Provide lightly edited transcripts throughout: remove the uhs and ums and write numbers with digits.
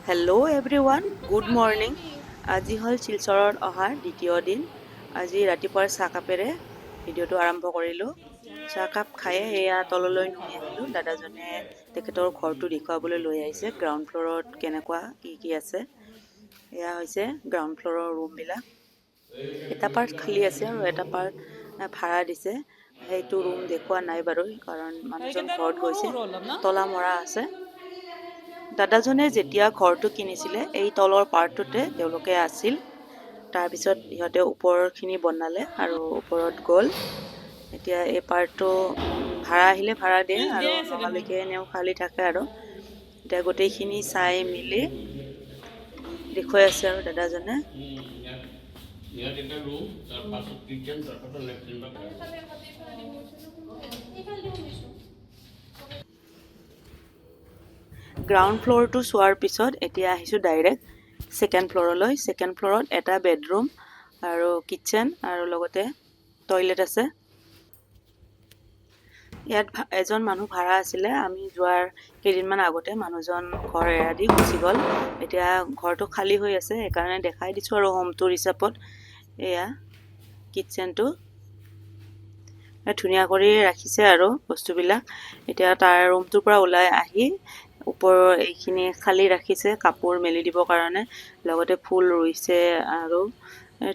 Hello' everyone, good morning. আজি হ'ল শিলচৰত অহাৰ দ্বিতীয় দিন। আজি ৰাতিপুৱাৰ চাহকাপেৰে ভিডিঅ'টো আৰম্ভ কৰিলোঁ। চাহকাপ খায়ে এয়া তললৈ নুমি আহিলোঁ। দাদাজনে তেখেতৰ ঘৰটো দেখুৱাবলৈ লৈ আহিছে। গ্ৰাউণ্ড ফ্ল'ৰত কেনেকুৱা কি আছে। এয়া হৈছে গ্ৰাউণ্ড ফ্ল'ৰৰ ৰুমবিলাক। এটা পাৰ্ট খালী আছে আৰু এটা পাৰ্ট ভাড়া দিছে। সেইটো ৰুম দেখুওৱা নাই বাৰু, কাৰণ মানুহজন ঘৰত গৈছে। তলা মৰা আছে। দাদাজনে যেতিয়া ঘৰটো কিনিছিলে এই তলৰ পাৰ্টটোতে তেওঁলোকে আছিল। তাৰপিছত সিহঁতে ওপৰৰখিনি বনালে আৰু ওপৰত গ'ল। এতিয়া এই পাৰ্টটো ভাড়া আহিলে ভাড়া দিয়ে আৰু নহালৈকে এনেও খালী থাকে আৰু। এতিয়া গোটেইখিনি চাই মেলি দেখুৱাই আছে আৰু দাদাজনে। গ্ৰাউণ্ড ফ্ল'ৰটো চোৱাৰ পিছত এতিয়া আহিছোঁ ডাইৰেক্ট ছেকেণ্ড ফ্ল'ৰলৈ। ছেকেণ্ড ফ্ল'ৰত এটা বেডৰুম আৰু কিটচেন আৰু লগতে টয়লেট আছে। ইয়াত এজন মানুহ ভাড়া আছিলে। আমি যোৱাৰ কেইদিনমান আগতে মানুহজন ঘৰ এৰা দি গুচি গ'ল। এতিয়া ঘৰটো খালী হৈ আছে, সেইকাৰণে দেখাই দিছোঁ আৰু হোম টুৰ হিচাপত। এয়া কিটচেনটো ধুনীয়া কৰি ৰাখিছে আৰু বস্তুবিলাক। এতিয়া তাৰ ৰুমটোৰ পৰা ওলাই আহি ওপৰৰ এইখিনি খালী ৰাখিছে কাপোৰ মেলি দিবৰ কাৰণে। লগতে ফুল ৰুইছে আৰু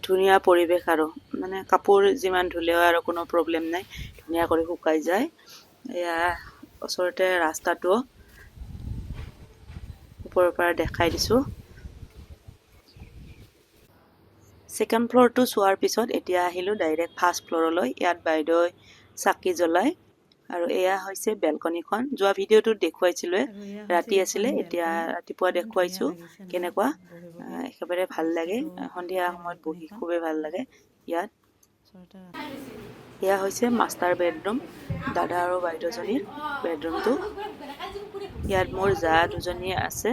ধুনীয়া পৰিৱেশ আৰু মানে কাপোৰ যিমান ধুলেও আৰু কোনো প্ৰব্লেম নাই, ধুনীয়া কৰি শুকাই যায়। এয়া ওচৰতে ৰাস্তাটো ওপৰৰ পৰা দেখাই দিছোঁ। ছেকেণ্ড ফ্ল'ৰটো চোৱাৰ পিছত এতিয়া আহিলোঁ ডাইৰেক্ট ফাৰ্ষ্ট ফ্ল'ৰলৈ। ইয়াত বাইদেৱে চাকি জ্বলাই আৰু এয়া হৈছে বেলকনিখন। যোৱা ভিডিঅ'টোত দেখুৱাইছিলোৱে, ৰাতি আছিলে, এতিয়া ৰাতিপুৱা দেখুৱাইছোঁ কেনেকুৱা। একেবাৰে ভাল লাগে, সন্ধিয়া সময়ত বহি খুবেই ভাল লাগে ইয়াত। এয়া হৈছে মাষ্টাৰ বেডৰুম, দাদা আৰু বাইদেউজনীৰ বেডৰুমটো। ইয়াত মোৰ জা দুজনী আছে।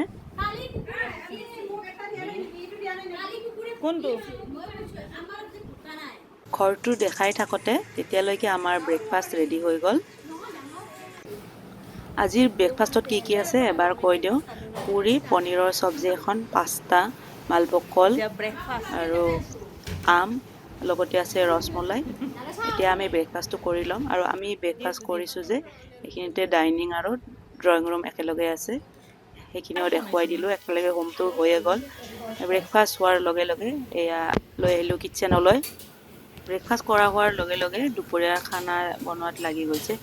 ঘৰটো দেখাই থাকোঁতে তেতিয়ালৈকে আমাৰ ব্ৰেকফাষ্ট ৰেডি হৈ গ'ল। আজিৰ ব্ৰেকফাষ্টত কি আছে এবাৰ কৈ দিওঁ। পুৰি, পনীৰৰ চব্জি এখন, পাস্তা, মালভোগ কল আৰু আম, লগতে আছে ৰসমলাই। এতিয়া আমি ব্ৰেকফাষ্টটো কৰি ল'ম আৰু আমি ব্ৰেকফাষ্ট কৰিছোঁ যে এইখিনিতে ডাইনিং আৰু ড্ৰয়িং ৰুম একেলগে আছে, সেইখিনিও দেখুৱাই দিলোঁ। একেলগে হোম টুৰ হৈয়ে গ'ল। ব্ৰেকফাষ্ট হোৱাৰ লগে লগে এয়া লৈ আহিলোঁ কিটচেনলৈ। ব্ৰেকফাষ্ট কৰা হোৱাৰ লগে লগে দুপৰীয়া খানা বনোৱাত লাগি গৈছে।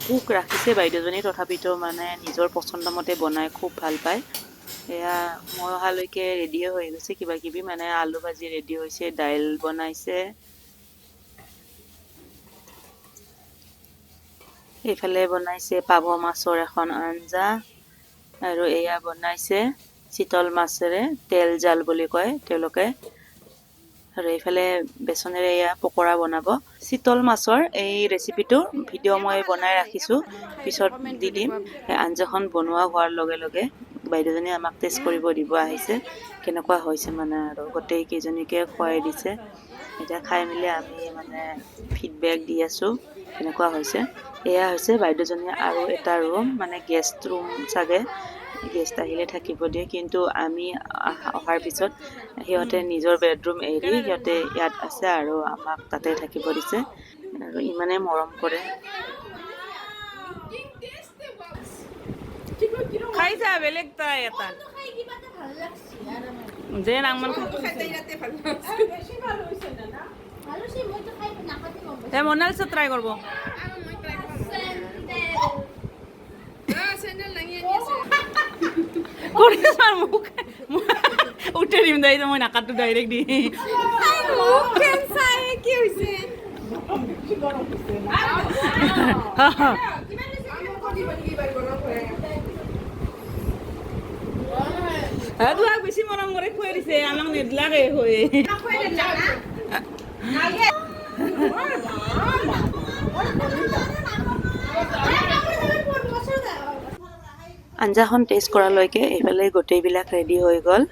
কুক ৰাখিছে বাইদেউজনী, তথাপিতো মানে নিজৰ পচন্দ মতে বনাই খুব ভাল পায়। এয়া মই অহালৈকে ৰেডিয়ে হৈ গৈছে কিবা কিবি, মানে আলু ভাজি ৰেডি হৈছে, দাইল বনাইছে, এইফালে বনাইছে পাভ মাছৰ এখন আঞ্জা আৰু এয়া বনাইছে চিতল মাছেৰে তেল জাল বুলি কয় তেওঁলোকে। আৰু এইফালে বেচনেৰে এয়া পকৰা বনাব। চিতল মাছৰ এই ৰেচিপিটো ভিডিঅ' মই বনাই ৰাখিছোঁ, পিছত দি দিম। আঞ্জাখন বনোৱা হোৱাৰ লগে লগে বাইদেউজনীয়ে আমাক টেষ্ট কৰিব দিব আহিছে, কেনেকুৱা হৈছে মানে আৰু গোটেই কেইজনীকে খুৱাই দিছে। এতিয়া খাই মেলি আমি মানে ফিডবেক দি আছোঁ কেনেকুৱা হৈছে। এয়া হৈছে বাইদেউজনীয়ে আৰু এটা ৰুম, মানে গেষ্ট ৰুম চাগে, গেষ্ট আহিলে থাকিব দিয়ে। কিন্তু আমি অহাৰ পিছত সিহঁতে নিজৰ বেডৰুম এৰি সিহঁতে ইয়াত আছে আৰু আমাক তাতে থাকিব দিছে আৰু ইমানেই মৰম কৰে। খাইছা বেলেগ তাই এটা যে নাংমান মনালিছে ট্ৰাই কৰিব। উঠে দিম দাই, মই নাকাটো ডাইৰেক্ট দি তোমাক বেছি মৰম কৰি খুৱাই দিছে, আমাক নিদিলাকে হৈ। আঞ্জাখন টেষ্ট কৰালৈকে এইফালে গোটেইবিলাক ৰেডি হৈ গ'ল।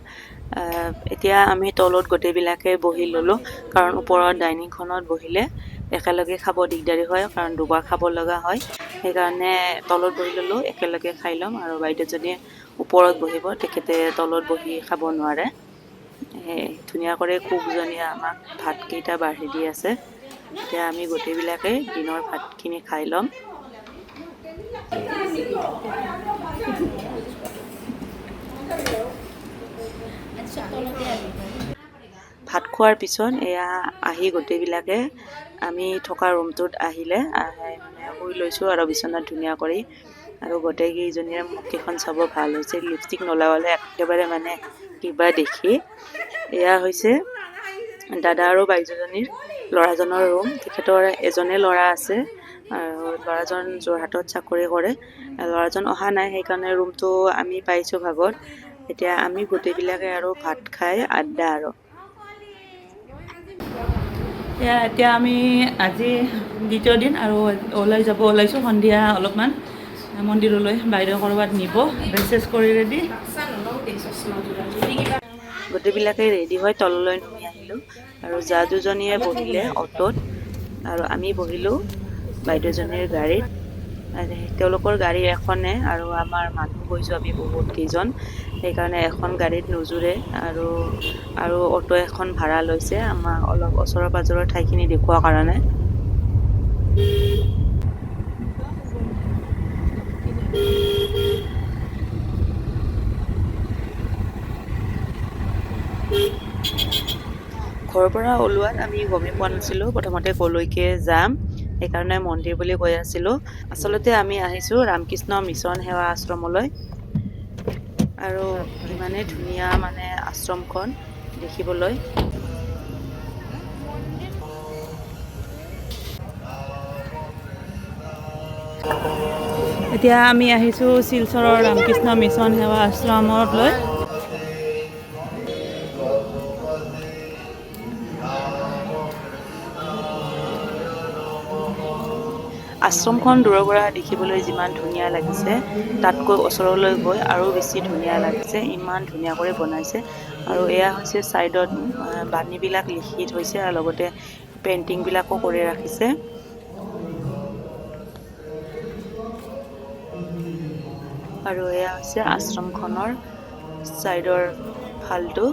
এতিয়া আমি তলত গোটেইবিলাকে বহি ল'লোঁ, কাৰণ ওপৰত ডাইনিংখনত বহিলে একেলগে খাব দিগদাৰী হয় কাৰণ দুবাৰ খাব লগা হয় সেইকাৰণে তলত বহি ল'লোঁ একেলগে খাই ল'ম আৰু বাইদেউজনীয়ে ওপৰত বহিব তেখেতে তলত বহি খাব নোৱাৰে ধুনীয়া কৰি কুকজনীয়ে আমাক ভাতকেইটা বাঢ়ি দি আছে এতিয়া আমি গোটেইবিলাকে দিনৰ ভাতখিনি খাই ল'ম ভাত খোৱাৰ পিছত এয়া আহি গোটেইবিলাকে আমি থকা ৰুমটোত আহিলে মানে শুই লৈছোঁ আৰু বিচনাত ধুনীয়া কৰি আৰু গোটেইকেইজনীয়ে মুখকেইখন চাব ভাল হৈছে লিপষ্টিক নলগালে একেবাৰে মানে কিবা দেখি এয়া হৈছে দাদা আৰু বাইদেউজনীৰ ল'ৰাজনৰ ৰুম তেখেতৰ এজনে ল'ৰা আছে আৰু ল'ৰাজন যোৰহাটত চাকৰি কৰে ল'ৰাজন অহা নাই সেইকাৰণে ৰুমটো আমি পাইছোঁ ভাগত এতিয়া আমি গোটেইবিলাকে আৰু ভাত খাই আড্ডা আৰু এতিয়া আমি আজি দ্বিতীয় দিন আৰু ওলাইছোঁ সন্ধিয়া অলপমান মন্দিৰলৈ বাইদেউ ক'ৰবাত নিব ড্ৰেছ কৰি ৰেডি গোটেইবিলাকে ৰেডি হৈ তললৈ নামি আহিলোঁ আৰু যা দুজনীয়ে বহিলে অটোত আৰু আমি বহিলোঁ বাইদেউজনীৰ গাড়ীত তেওঁলোকৰ গাড়ী এখনে আৰু আমাৰ মানুহ গৈছোঁ আমি বহুত কেইজন সেইকাৰণে এখন গাড়ীত নোজোৰে আৰু অটো এখন ভাড়া লৈছে আমাক অলপ ওচৰৰ পাজৰৰ ঠাইখিনি দেখুওৱাৰ কাৰণে ঘৰৰ পৰা ওলোৱাত আমি গমেই পোৱা নাছিলোঁ প্ৰথমতে ক'লৈকে যাম সেইকাৰণে মন্দিৰ বুলি কৈ আছিলোঁ আচলতে আমি আহিছোঁ ৰামকৃষ্ণ মিছন সেৱা আশ্ৰমলৈ আৰু ইমানে ধুনীয়া মানে আশ্ৰমখন দেখিবলৈ এতিয়া আমি আহিছোঁ শিলচৰৰ ৰামকৃষ্ণ মিছন সেৱা আশ্ৰমলৈ আশ্ৰমখন দূৰৰ পৰা দেখিবলৈ যিমান ধুনীয়া লাগিছে তাতকৈ ওচৰলৈ গৈ আৰু বেছি ধুনীয়া লাগিছে ইমান ধুনীয়া কৰি বনাইছে আৰু এয়া হৈছে ছাইডত বাণীবিলাক লিখি থৈছে আৰু লগতে পেইণ্টিংবিলাকো কৰি ৰাখিছে আৰু এয়া হৈছে আশ্ৰমখনৰ ছাইডৰ ফালটো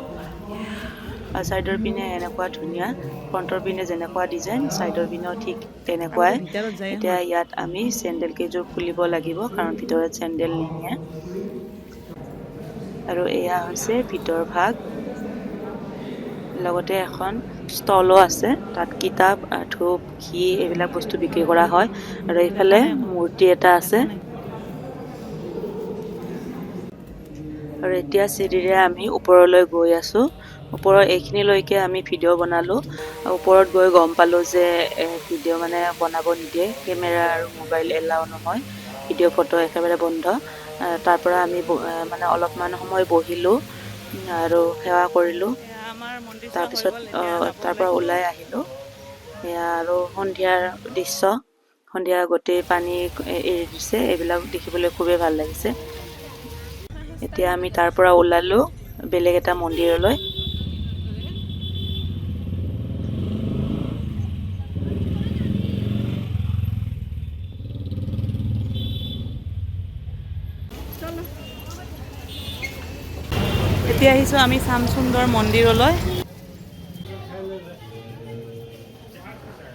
ছাইডৰ পিনে এনেকুৱা ধুনীয়া ফ্ৰণ্টৰ পিনে যেনেকুৱা ডিজাইন ছাইডৰ পিনেও ঠিক তেনেকুৱাই এতিয়া ইয়াত আমি চেণ্ডেল কেইযোৰ খুলিব লাগিব কাৰণ ভিতৰত চেণ্ডেল নিনিয়ে আৰু এয়া হৈছে ভিতৰ ভাগ লগতে এখন ষ্টলো আছে তাত কিতাপ ধূপ ঘি এইবিলাক বস্তু বিক্ৰী কৰা হয় আৰু এইফালে মূৰ্তি এটা আছে আৰু এতিয়া চিৰিৰে আমি ওপৰলৈ গৈ আছোঁ ওপৰৰ এইখিনিলৈকে আমি ভিডিঅ' বনালোঁ ওপৰত গৈ গম পালোঁ যে ভিডিঅ' মানে বনাব নিদিয়ে কেমেৰা আৰু মোবাইল এলাও নহয় ভিডিঅ' ফটো একেবাৰে বন্ধ তাৰ পৰা আমি মানে অলপমান সময় বহিলোঁ আৰু সেৱা কৰিলোঁ তাৰপিছত তাৰ পৰা ওলাই আহিলোঁ এয়া আৰু সন্ধিয়াৰ দৃশ্য সন্ধিয়া গোটেই পানী এৰি দিছে এইবিলাক দেখিবলৈ খুবেই ভাল লাগিছে এতিয়া আমি তাৰ পৰা ওলালোঁ বেলেগ এটা মন্দিৰলৈ এতিয়া আহিছোঁ আমি শ্যামসুন্দৰ মন্দিৰলৈ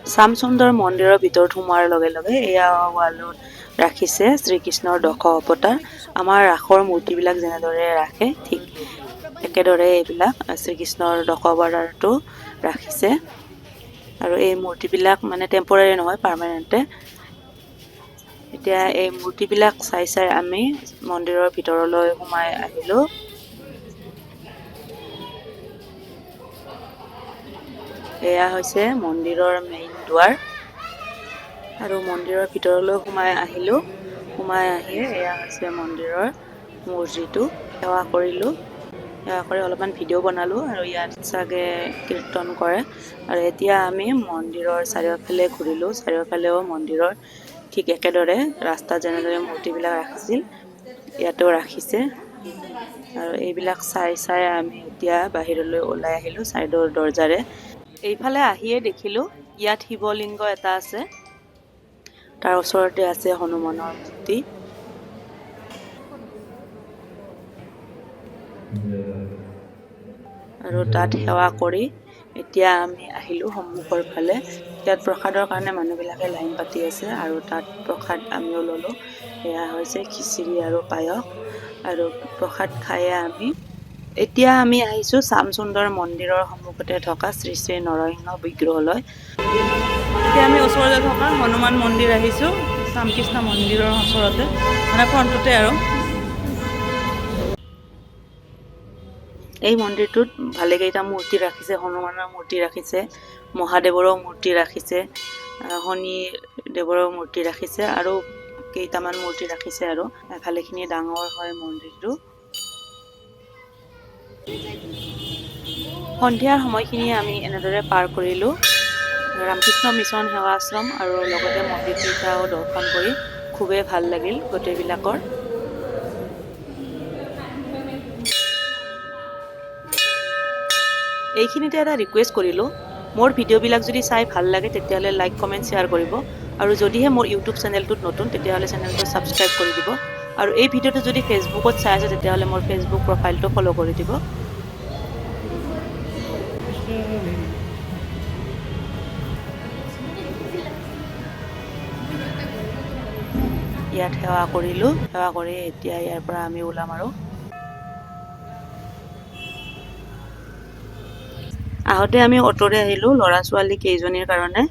শ্যামসুন্দৰ মন্দিৰৰ ভিতৰত সোমোৱাৰ লগে লগে এয়া ৱালত ৰাখিছে শ্ৰীকৃষ্ণৰ দশ অৱতাৰ আমাৰ ৰাসৰ মূৰ্তিবিলাক যেনেদৰে ৰাখে ঠিক একেদৰে এইবিলাক শ্ৰীকৃষ্ণৰ দশ অৱতাৰটো ৰাখিছে আৰু এই মূৰ্তিবিলাক মানে টেম্পৰাৰী নহয় পাৰ্মানেণ্টে এতিয়া এই মূৰ্তিবিলাক চাই চাই আমি মন্দিৰৰ ভিতৰলৈ সোমাই আহিলোঁ এয়া হৈছে মন্দিৰৰ মেইন দুৱাৰ আৰু মন্দিৰৰ ভিতৰলৈ সোমাই আহিলোঁ সোমাই আহি এয়া হৈছে মন্দিৰৰ মূৰ্তিটো সেৱা কৰিলোঁ সেৱা কৰি অলপমান ভিডিঅ' বনালোঁ আৰু ইয়াত চাগে কীৰ্তন কৰে আৰু এতিয়া আমি মন্দিৰৰ চাৰিওফালে ঘূৰিলোঁ চাৰিওফালেও মন্দিৰৰ ঠিক একেদৰে ৰাস্তাত যেনেদৰে মূৰ্তিবিলাক ৰাখিছিল ইয়াতো ৰাখিছে আৰু এইবিলাক চাই চাই আমি এতিয়া বাহিৰলৈ ওলাই আহিলোঁ ছাইডৰ দৰজাৰে এইফালে আহিয়ে দেখিলোঁ ইয়াত শিৱলিংগ এটা আছে, তাৰ ওচৰতে আছে হনুমানৰ মূৰ্তি। আৰু তাত সেৱা কৰি এতিয়া আমি আহিলোঁ সন্মুখৰ ফালে। ইয়াত প্ৰসাদৰ কাৰণে মানুহবিলাকে লাইন পাতি আছে আৰু তাত প্ৰসাদ আমিও ল'লোঁ। এয়া হৈছে খিচিৰি আৰু পায়স। আৰু প্ৰসাদ খায়ে এতিয়া আমি আহিছোঁ শ্যামসুন্দৰ মন্দিৰৰ সন্মুখতে থকা শ্ৰী শ্ৰী নৰসিংহ বিগ্ৰহলৈ। এতিয়া আমি ওচৰতে থকা হনুমান মন্দিৰ আহিছোঁ, শ্যামকৃষ্ণ মন্দিৰৰ ওচৰতে, মানে ফ্ৰণ্টতে আৰু। এই মন্দিৰটোত ভালেকেইটা মূৰ্তি ৰাখিছে, হনুমানৰ মূৰ্তি ৰাখিছে, মহাদেৱৰো মূৰ্তি ৰাখিছে, শনিদেৱৰো মূৰ্তি ৰাখিছে আৰু কেইটামান মূৰ্তি ৰাখিছে আৰু ভালেখিনি ডাঙৰ হয় মন্দিৰটো। সন্ধিয়াৰ সময়খিনি আমি এনেদৰে পাৰ কৰিলোঁ। ৰামকৃষ্ণ মিছন সেৱা আশ্ৰম আৰু লগতে মন্দিৰকেইটাও দৰ্শন কৰি খুবেই ভাল লাগিল গোটেইবিলাকৰ। এইখিনিতে এটা ৰিকুৱেষ্ট কৰিলোঁ, মোৰ ভিডিঅ'বিলাক যদি চাই ভাল লাগে তেতিয়াহ'লে লাইক কমেণ্ট শ্বেয়াৰ কৰিব আৰু যদিহে মোৰ ইউটিউব চেনেলটোত নতুন তেতিয়াহ'লে চেনেলটো ছাবস্ক্ৰাইব কৰি দিব আৰু এই ভিডিঅ'টো যদি ফেচবুকত চাই আছে তেতিয়াহ'লে মোৰ ফেচবুক প্ৰফাইলটো ফ'ল' কৰি দিব। ইয়াত সেৱা কৰিলোঁ, সেৱা কৰি এতিয়া ইয়াৰ পৰা আমি ওলাম আৰু। আহোঁতে আমি অটোৰে আহিলোঁ ল'ৰা ছোৱালী কেইজনীৰ কাৰণে।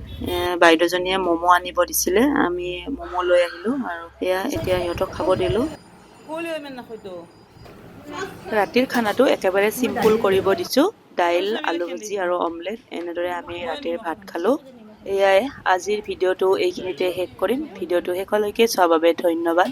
বাইদেউজনীয়ে ম'ম' আনিব দিছিলে, আমি ম'ম' লৈ আহিলোঁ আৰু এতিয়া সিহঁতক খাব দিলোঁ। ৰাতিৰ খানাটো একেবাৰে চিম্পুল কৰিব দিছোঁ, দাইল, আলু ভাজি আৰু অমলেট, এনেদৰে আমি ৰাতিৰ ভাত খালোঁ। এয়াই আজিৰ ভিডিঅ'টো এইখিনিতে শেষ কৰিম। ভিডিঅ'টো শেষলৈকে চোৱাৰ বাবে ধন্যবাদ।